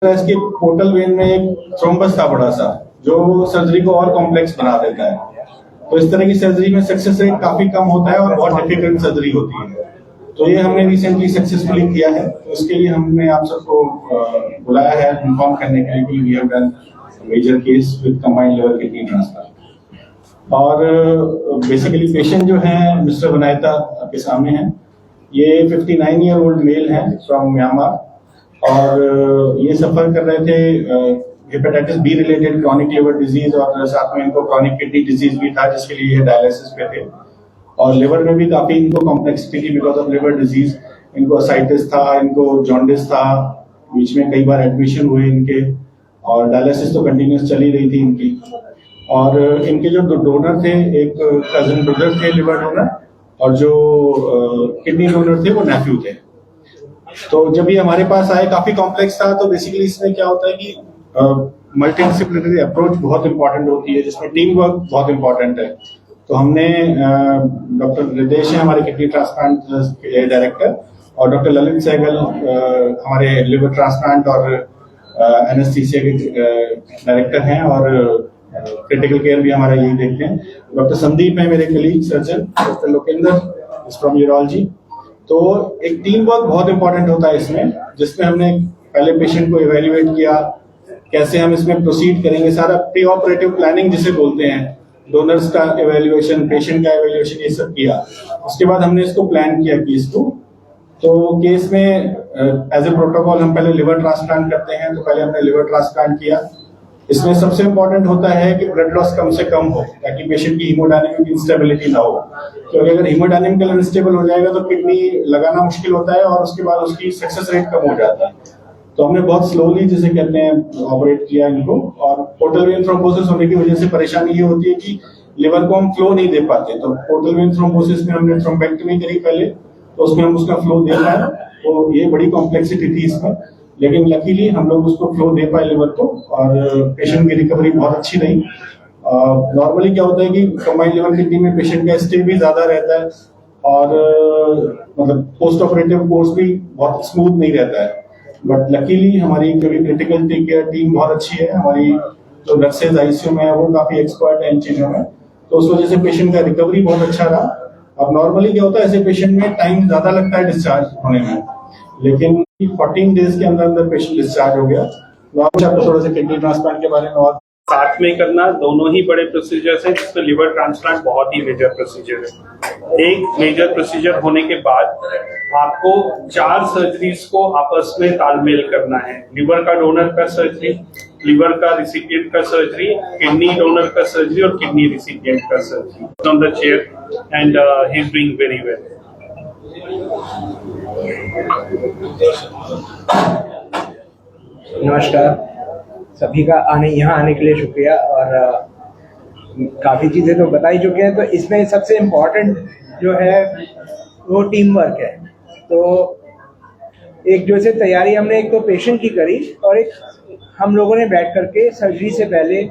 इसके portal vein में एक थ्रोम्बस था बड़ा सा, जो सर्जरी को और कॉम्प्लेक्स बना देता है। तो इस तरह की सर्जरी में सक्सेस रेट काफी कम होता है और बहुत डिफिकल्ट सर्जरी होती है। तो ये हमने रिसेंटली सक्सेसफुली किया है। तो इसके लिए हमने आप सबको बुलाया है इन्फॉर्म करने के लिए कि we have done major case with combined liver kidney transplant. और बेसिकली पेशेंट जो है मिस्टर बनायता आपके सामने हैं। ये 59 ईयर ओल्ड मेल है फ्रॉम म्यांमार और ये सफर कर रहे थे hepatitis B related chronic liver disease और साथ में इनको क्रॉनिक किडनी डिजीज भी था जिसके लिए ये डायलिसिस पे थे। और लिवर में भी काफी इनको कॉम्प्लेक्सिटी थी बिकॉज ऑफ लिवर डिजीज। इनको असाइटिस था, इनको जॉन्डिस था, बीच में कई बार एडमिशन हुए इनके और डायलिसिस तो कंटिन्यूस चली रही थी इनकी। और इनके जो डोनर थे, एक कजन ब्रदर थे लिवर डोनर और जो किडनी डोनर थे वो नेफ्यू थे। तो जब ये हमारे पास आए काफी कॉम्प्लेक्स था। तो बेसिकली इसमें क्या होता है कि मल्टी डिसिप्लिनरी अप्रोच बहुत इंपॉर्टेंट होती है जिसमें टीम वर्क बहुत इंपॉर्टेंट है। तो हमने डॉक्टर रितेश है हमारे किडनी ट्रांसप्लांट के डायरेक्टर और डॉक्टर ललित सहगल हमारे लिवर ट्रांसप्लांट और एनेस्थीसिया के डायरेक्टर हैं और क्रिटिकल केयर भी हमारा यही देखते हैं। डॉक्टर संदीप है मेरे colleague surgeon, doctor Lokendra from urology. तो एक टीम वर्क बहुत इंपॉर्टेंट होता है इसमें, जिसमें हमने पहले पेशेंट को इवेल्युएट किया, कैसे हम इसमें प्रोसीड करेंगे, सारा प्री ऑपरेटिव प्लानिंग जिसे बोलते हैं, डोनर्स का इवेल्युएशन, पेशेंट का इवेल्युएशन, ये सब किया। उसके बाद हमने इसको प्लान किया केस को। तो केस में एज ए प्रोटोकॉल हम पहले लिवर ट्रांसप्लांट करते हैं। तो पहले हमने लिवर ट्रांसप्लांट किया। इसमें सबसे इंपॉर्टेंट होता है कि ब्लड लॉस कम से कम हो ताकि पेशेंट की हीमोडायनेमिक इंस्टेबिलिटी ना हो, क्योंकि अगर हीमोडायनेमिकल अनस्टेबल हो जाएगा तो किडनी लगाना मुश्किल होता है और उसके बाद उसकी सक्सेस रेट कम हो जाता है। तो हमने बहुत स्लोली जिसे कहते हैं ऑपरेट किया इनको। और पोर्टल वेन थ्रोम्बोसिस होने की वजह से परेशानी ये होती है कि लिवर को हम फ्लो नहीं दे पाते। तो पोर्टल वेन थ्रोम्बोसिस में हमने थ्रोम्बेक्टमी करी पहले, तो उसमें हम उसका फ्लो दे पाए। तो ये बड़ी कॉम्प्लेक्सिटी थी इसमें, लेकिन लकीली हम लोग उसको फ्लो दे पाए लिवर को और पेशेंट की रिकवरी बहुत अच्छी रही। नॉर्मली क्या होता है कि कंबाइंड लिवर किडनी में पेशेंट का स्टे भी ज्यादा रहता है और मतलब पोस्ट ऑपरेटिव कोर्स भी बहुत स्मूथ नहीं रहता है। बट लकीली हमारी क्रिटिकल केयर टीम बहुत अच्छी है। हमारी जो नर्सेज आईसीयू में है वो काफी एक्सपर्ट है इन चीजों में। तो उस वजह से पेशेंट का रिकवरी बहुत अच्छा रहा। अब नॉर्मली क्या होता है, ऐसे पेशेंट में टाइम ज्यादा लगता है डिस्चार्ज होने में, लेकिन 14 डेज के अंदर अंदर पेशेंट डिस्चार्ज हो गया। नॉर्मली आपको थोड़ा सा किडनी ट्रांसप्लांट के बारे में और साथ में करना, दोनों ही बड़े प्रोसीजर्स हैं जिसमें लिवर ट्रांसप्लांट बहुत ही मेजर प्रोसीजर है। एक मेजर प्रोसीजर होने के बाद आपको 4 सर्जरीज को आपस में तालमेल करना है। लिवर का डोनर का सर्जरी, लिवर का रिसिपिएंट का सर्जरी, किडनी डोनर का सर्जरी और किडनी रिसिपिएंट का surgery. On the chair and he is doing very well. नमस्कार, सभी का यहाँ आने के लिए शुक्रिया। और काफ़ी चीज़ें तो बता ही चुके हैं। तो इसमें सबसे इम्पोर्टेंट जो है वो टीम वर्क है। तो एक जो से तैयारी हमने एक तो पेशेंट की करी और एक हम लोगों ने बैठ करके सर्जरी से पहले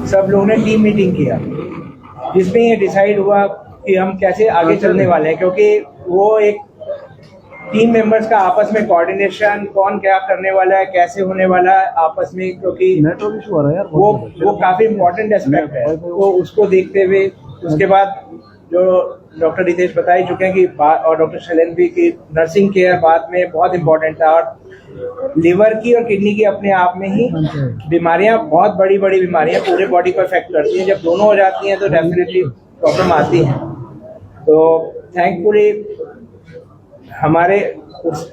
सब लोगों ने टीम मीटिंग किया, जिसमें ये डिसाइड हुआ कि हम कैसे आगे चलने वाले हैं। क्योंकि वो एक टीम मेंबर्स का आपस में कोऑर्डिनेशन, कौन क्या करने वाला है, कैसे होने वाला है आपस में, क्योंकि वो काफी इम्पोर्टेंट एस्पेक्ट है। तो उसको देखते हुए उसके बाद जो डॉक्टर रितेश बता ही चुके हैं कि और डॉक्टर शैलेंद्र भी की नर्सिंग केयर बाद में बहुत इम्पोर्टेंट था। और लिवर की और किडनी की अपने आप में ही बीमारियां, बहुत बड़ी बड़ी बीमारियां पूरे बॉडी को इफेक्ट करती हैं। जब दोनों हो जाती हैं तो डेफिनेटली प्रॉब्लम आती है। तो थैंकफुली हमारे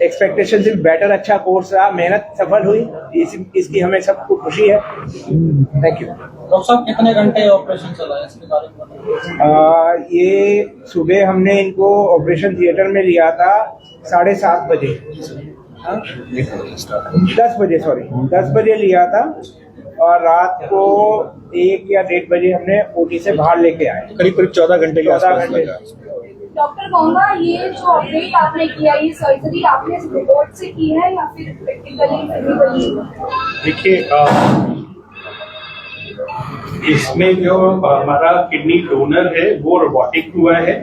एक्सपेक्टेशन से बेटर अच्छा कोर्स रहा, मेहनत सफल हुई, इसकी हमें सबको खुशी है। Thank you. डॉक्टर साहब, कितने घंटे ऑपरेशन चला है इसके बारे में? ये सुबह हमने इनको ऑपरेशन थिएटर में लिया था 7:30 बजे, 10 बजे लिया था और रात को 1 या 1:30 बजे हमने ओटी से बाहर लेके आए। करीब 14 घंटे के आसपास लगा। डॉक्टर कहूँगा, ये जो ऑपरेट आपने किया, ये सर्जरी आपने रिपोर्ट से की है या फिर प्रैक्टिकली? देखिए, इसमें जो हमारा किडनी डोनर है वो रोबोटिक हुआ है,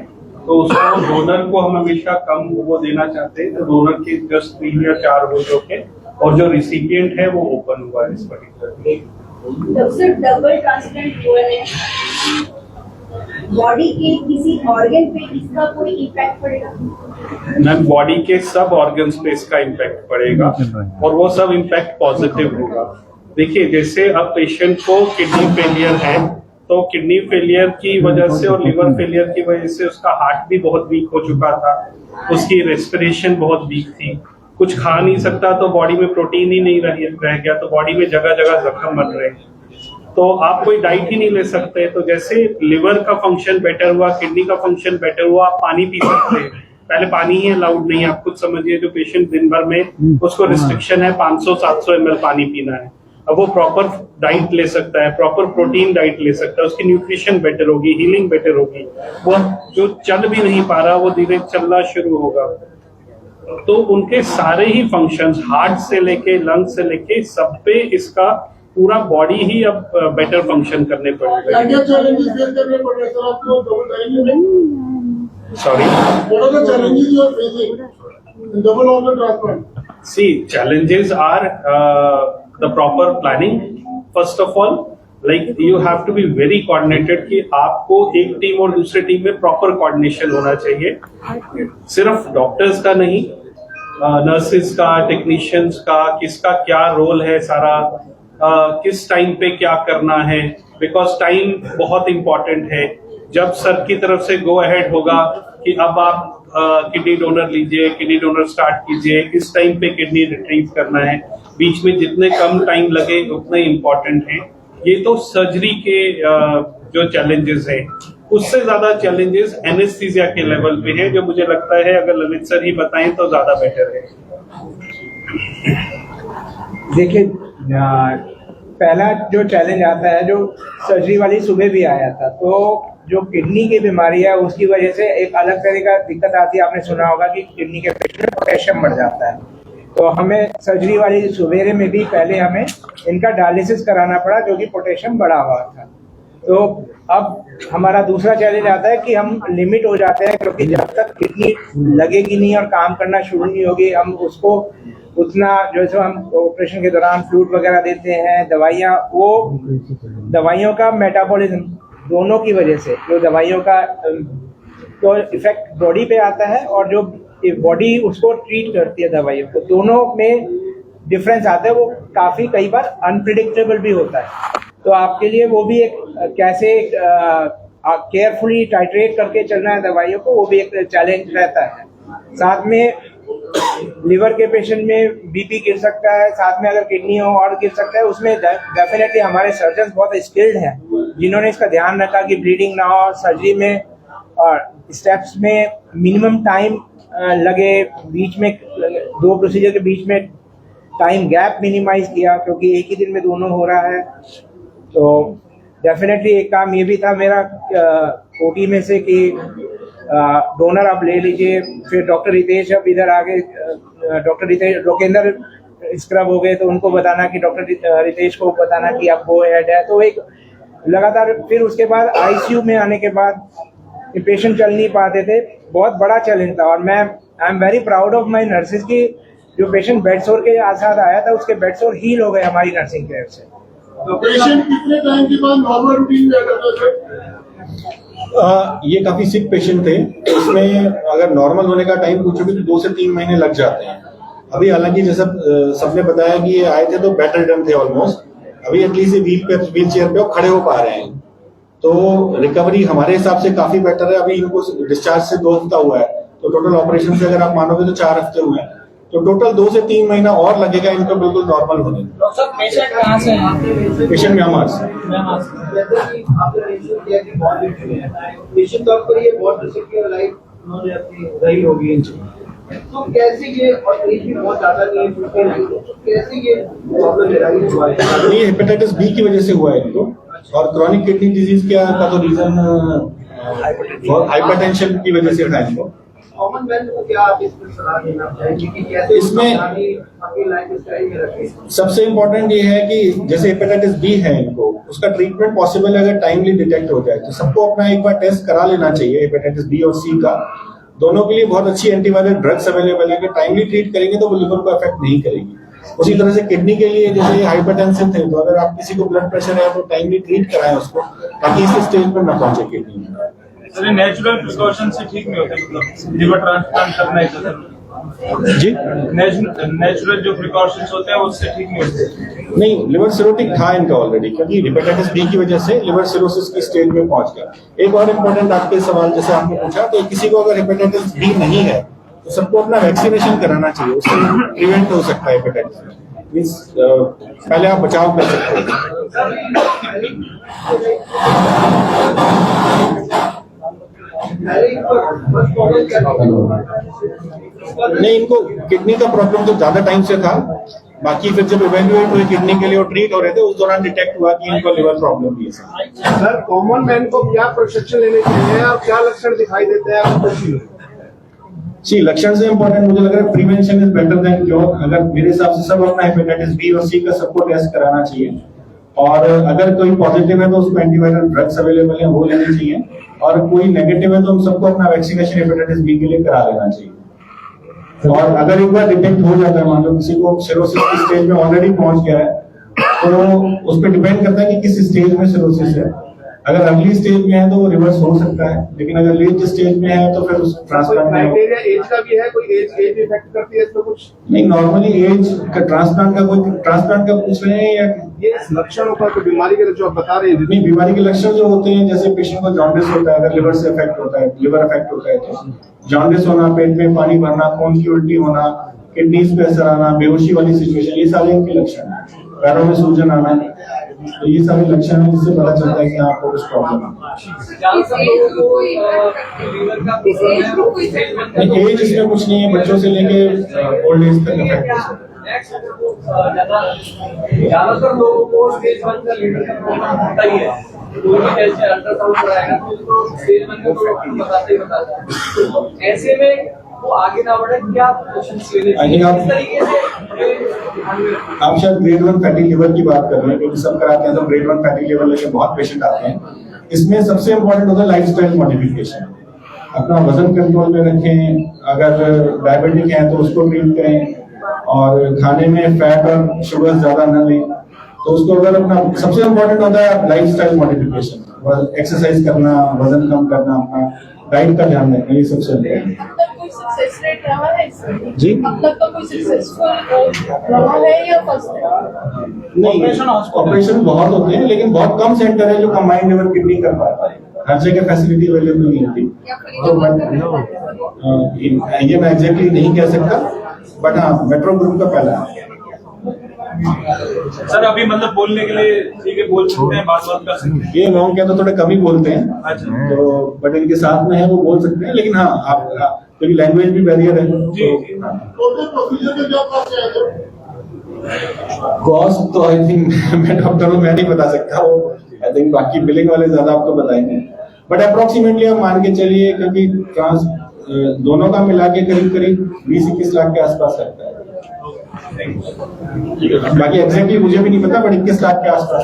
तो उसको डोनर को हम हमेशा कम वो देना चाहते हैं। तो डोनर के जस्ट 3 या 4 हो के और जो रिसिपिएंट है वो ओपन हुआ है इस पर्टिकुलर। जब से डबल ट्रांसप्लांट हुआ है बॉडी के किसी ऑर्गन पे इसका कोई इम्पैक्ट पड़ेगा? मैम बॉडी के सब ऑर्गन्स पे इसका इम्पैक्ट पड़ेगा और वो सब इम्पैक्ट पॉजिटिव होगा। देखिए जैसे अब पेशेंट को किडनी फेलियर है तो किडनी फेलियर की वजह से और लिवर फेलियर की वजह से उसका हार्ट भी बहुत वीक हो चुका था, उसकी रेस्पिरेशन बहुत वीक थी, कुछ खा नहीं सकता तो बॉडी में प्रोटीन ही नहीं रह गया, तो बॉडी में जगह जगह जख्म बन रहे हैं, तो आप कोई डाइट ही नहीं ले सकते। तो जैसे लिवर का फंक्शन बेटर हुआ, किडनी का फंक्शन बेटर हुआ, आप पानी पी सकते हैं। पहले पानी ही अलाउड नहीं है, आप खुद समझिए जो पेशेंट दिन भर में उसको रिस्ट्रिक्शन है 500-700 ml पानी पीना है, अब वो प्रॉपर डाइट ले सकता है, प्रॉपर प्रोटीन डाइट ले सकता है, उसकी न्यूट्रिशन बेटर होगी, हीलिंग बेटर होगी। वो जो चल भी नहीं पा रहा वो धीरे चलना शुरू होगा। तो उनके सारे ही फंक्शंस हार्ट से लेके लंग से लेके सब पे इसका पूरा बॉडी ही अब बेटर फंक्शन करने पड़ेगा। क्या चैलेंजेस फेस करने पड़ रहे हैं सर आपको डबल टाइमिंग में? Sorry, what are the challenges you are facing in double organ transplant? See challenges are the proper planning first of all, like you have to be very coordinated कि आपको एक team और दूसरे team में proper coordination होना चाहिए, सिर्फ doctors का नहीं, नर्सेस का, टेक्नीशियंस का, किसका क्या रोल है सारा, किस टाइम पे क्या करना है, बिकॉज टाइम बहुत इंपॉर्टेंट है। जब सर की तरफ से गो अहेड होगा कि अब आप किडनी डोनर लीजिए, किडनी डोनर स्टार्ट कीजिए, किस टाइम पे किडनी रिट्रीव करना है, बीच में जितने कम टाइम लगे उतने इम्पोर्टेंट है। ये तो सर्जरी के जो चैलेंजेस हैं, उससे ज्यादा चैलेंजेस एनेस्थीसिया के लेवल पे है, जो मुझे लगता है अगर ललित सर ही बताएं तो ज्यादा बेटर है। देखिए पहला जो चैलेंज आता है, जो सर्जरी वाली सुबह भी आया था, तो जो किडनी की बीमारी है उसकी वजह से एक अलग तरह का दिक्कत आती है। आपने सुना होगा कि किडनी के पेशेंट में पोटेशियम बढ़ जाता है, तो हमें सर्जरी वाली सवेरे में भी पहले हमें इनका डायलिसिस कराना पड़ा क्योंकि पोटेशियम बढ़ा हुआ था। तो अब हमारा दूसरा चैलेंज आता है कि हम लिमिट हो जाते हैं, क्योंकि जब तक किडनी लगेगी नहीं और काम करना शुरू नहीं होगी, हम उसको उतना जो हम ऑपरेशन के दौरान फ्लूइड वगैरह देते हैं, दवाइयाँ, वो दवाइयों का मेटाबॉलिज्म दोनों की वजह से, जो दवाइयों का तो इफेक्ट बॉडी पे आता है और जो बॉडी उसको ट्रीट करती है दवाइयों को, दोनों में डिफरेंस आता है। वो काफ़ी कई बार अनप्रिडिक्टेबल भी होता है, तो आपके लिए वो भी एक कैसे केयरफुली टाइट्रेट करके चलना है दवाइयों को, वो भी एक चैलेंज रहता है। साथ में लिवर के पेशेंट में बीपी गिर सकता है, साथ में अगर किडनी हो और गिर सकता है। उसमें डेफिनेटली हमारे सर्जन बहुत स्किल्ड हैं जिन्होंने इसका ध्यान रखा कि ब्लीडिंग ना हो, सर्जरी में और स्टेप्स में मिनिमम टाइम लगे, बीच में दो प्रोसीजर के बीच में टाइम गैप मिनिमाइज किया, क्योंकि एक ही दिन में दोनों हो रहा है। तो डेफिनेटली एक काम ये भी था मेरा ओटी में से कि डोनर आप ले लीजिए। फिर डॉक्टर रितेश अब इधर आ गए, डॉक्टर रितेश लोकेंद्र स्क्रब हो गए, तो उनको बताना कि डॉक्टर रितेश को बताना कि अब वो हेड है। तो एक लगातार, फिर उसके बाद आईसीयू में आने के बाद पेशेंट चल नहीं पाते थे, बहुत बड़ा चैलेंज था। और मैं I am very proud of my nurses की जो पेशेंट बेड सोर के साथ आया था उसके बेड सोर हील हो गए हमारी नर्सिंग केयर से। पेशेंट कितने टाइम के बाद नॉर्मल रूटीन में आ जाता है? ये काफी सिक पेशेंट थे, तो इसमें अगर नॉर्मल होने का टाइम पूछोगे तो 2 से 3 महीने लग जाते हैं। अभी हालांकि जैसा सबने बताया कि ये आए थे तो बेड रिटर्न थे ऑलमोस्ट, अभी एटलीस्ट व्हील चेयर पे खड़े हो पा रहे हैं, तो रिकवरी हमारे हिसाब से काफी बेटर है। अभी इनको डिस्चार्ज से 2 हफ्ता हुआ है, तो टोटल ऑपरेशन से अगर आप मानोगे तो 4 हफ्ते हुए हैं, तो टोटल 2 से 3 महीना और लगेगा इनको बिल्कुल नॉर्मल होने में। डॉक्टर साहब पेशेंट कहाँ से हैं? पेशेंट म्यांमार से। जैसे कि आपने मेंशन किया कि बहुत पेशेंट तो आपको ये बहुत सिक्योर लाइफ उन्होंने अपनी रही होगी, तो कैसे ये, और एज भी बहुत ज्यादा नहीं है, तो कैसे ये प्रॉब्लम हुआ है? ये हेपेटाइटिस बी की वजह से हुआ है इनको, और क्रॉनिक किडनी डिजीज का तो रीजन हाइपरटेंशन की वजह से था इनको। कॉमन मैन को क्या आप इसमें सलाह देना चाहेंगे कि कैसे इसमें अपनी लाइफस्टाइल में रखें? सबसे इम्पोर्टेंट ये है कि जैसे हेपेटाइटिस बी है इनको, उसका ट्रीटमेंट पॉसिबल अगर टाइमली डिटेक्ट हो जाए तो सबको अपना एक बार टेस्ट करा लेना चाहिए हेपेटाइटिस बी और सी का। दोनों के लिए बहुत अच्छी एंटीवायरल ड्रग्स अवेलेबल है, अगर टाइमली ट्रीट करेंगे तो वो लिवर को अफेक्ट नहीं करेगी। उसी तरह से किडनी के लिए जैसे हाइपरटेंशन थे, तो अगर आप किसी को ब्लड प्रेशर है तो टाइमली ट्रीट कराएं उसको, ताकि इस स्टेज पर ना पहुंचे किडनी में। सर नेचुरल प्रिकॉशन से ठीक नहीं होते, मतलब लिवर ट्रांसप्लांट करना है सर जी नेचुरल जो प्रिकॉशंस होते हैं उससे ठीक नहीं होते। नहीं, लिवर सिरोटिक था इनका ऑलरेडी, क्योंकि हेपेटाइटिस बी की वजह से लिवर सिरोसिस की स्टेज में पहुंच गया। एक और इम्पोर्टेंट आपके सवाल जैसे आपने पूछा, तो किसी को अगर हेपेटाइटिस बी नहीं है तो सबको अपना वैक्सीनेशन कराना चाहिए, उससे प्रिवेंट हो सकता है हेपेटाइटिस। मीन्स पहले आप बचाव कर सकते हैं। नहीं, इनको किडनी का प्रॉब्लम तो ज्यादा टाइम से था, बाकी फिर जब इवेल्युएट हुए किडनी के लिए और ट्रीट हो रहे थे, उस दौरान डिटेक्ट हुआ कि इनको लिवर प्रॉब्लम भी है। सर कॉमन मैन को क्या प्रिकॉशन लेने चाहिए और क्या लक्षण दिखाई देते हैं आपको? जी, लक्षण से इम्पोर्टेंट मुझे लग रहा है prevention is better than cure. अगर मेरे हिसाब से सब अपना हेपेटाइटिस बी और सी का सबको टेस्ट कराना चाहिए, और अगर कोई पॉजिटिव है तो उसको एंटीवायरल ड्रग्स अवेलेबल है वो लेने चाहिए, और कोई नेगेटिव है तो हम सबको अपना वैक्सीनेशन हेपेटाइटिस बी के लिए करा लेना चाहिए। और अगर एक बार डिटेक्ट हो जाता है, मान लो किसी को सिरोसिस की स्टेज में ऑलरेडी पहुंच गया है, तो उस पर डिपेंड करता है कि किस स्टेज में सिरोसिस है। अगर अर्ली स्टेज में है तो वो रिवर्स हो सकता है, लेकिन अगर लेट स्टेज में है तो फिर उस ट्रांसप्लांट में क्राइटेरिया एज का भी है, कोई एज इफेक्ट करती है इसमें कुछ? नहीं, नॉर्मली एज का ट्रांसप्लांट का कोई ट्रांसप्लांट का पूछ रहे हैं या ये लक्षण होता है कोई बीमारी के जो आप बता रहे हैं? नहीं, बीमारी के लक्षण जो होते हैं, जैसे पेशेंट को जॉन्डिस होता है, अगर लिवर से अफेक्ट होता है, लिवर अफेक्ट होता है तो जॉन्डिस होना, पेट में पानी भरना, खून की उल्टी होना, किडनीज पे असर आना, बेहोशी वाली सिचुएशन, ये सारे इनके लक्षण हैं। पैरों में सूजन आना, तो ये सारे लक्षण हैं जिससे पता चलता है कि आपको कुछ प्रॉब्लम है। एज इसमें कुछ नहीं है, बच्चों से लेके ओल्ड एज तक अफेक्ट हो सकता है। ज्यादातर लोगों को स्टेज 1 का लीवर का प्रॉब्लम होता ही है, कोई भी ऐसे अल्ट्रासाउंड कराएगा तो उसको स्टेज 1 का प्रॉब्लम बताते ही बताता है। तो ऐसे में वो आगे ना बढ़े, क्या प्रिकॉशंस लेने चाहिए इस तरीके से? आप शायद ग्रेड 1 फैटी लिवर की बात कर रहे हैं, क्योंकि सब कराते हैं तो ग्रेड 1 फैटी लिवर लेके बहुत पेशेंट आते हैं। इसमें सबसे इम्पोर्टेंट होता है लाइफस्टाइल मॉडिफिकेशन। अपना वजन कंट्रोल में रखें, अगर डायबिटिक है तो उसको ट्रीट करें, और खाने में फैट और शुगर ज्यादा न लें। तो उसको अगर अपना सबसे इम्पोर्टेंट होता है लाइफस्टाइल मॉडिफिकेशन, एक्सरसाइज करना, वजन कम करना, अपना डाइट का ध्यान रखना, ये सबसे इम्पोर्टेंट है। सक्सेस रेट रहा है इसमें? जी, अब तक का कोई सक्सेसफुल रहा है या फर्स्ट है? नहीं, ऑपरेशन बहुत होते हैं, लेकिन बहुत कम सेंटर है जो कंबाइंड लिवर किडनी कर पाता है। हर जगह फैसिलिटी अवेलेबल नहीं होती, तो ये मैं एग्जैक्टली नहीं कह सकता, बट हाँ मेट्रो ग्रुप का पहला है। सर अभी मतलब बोलने के लिए ठीक है, बोल सकते हैं, बात कर सकते हैं। ये लोग क्या तो थोड़े कम ही बोलते हैं, अच्छा। तो बट इनके साथ में है वो बोल सकते हैं, लेकिन हाँ आप क्योंकि लैंग्वेज भी बैरियर है, टोटल प्रोसीजर के क्या कॉस्ट है? कॉस्ट तो आई थिंक मैं डॉक्टर हूँ, मैं नहीं बता सकता, वो आई थिंक बाकी बिलिंग वाले ज्यादा आपको बताएंगे, बट अप्रोक्सीमेटली आप मान के चलिए, क्योंकि दोनों का मिला के करीब करीब 20-21 लाख के आसपास रहता है। बाकी एग्जैक्टली मुझे भी नहीं पता, बट 21 लाख के आसपास।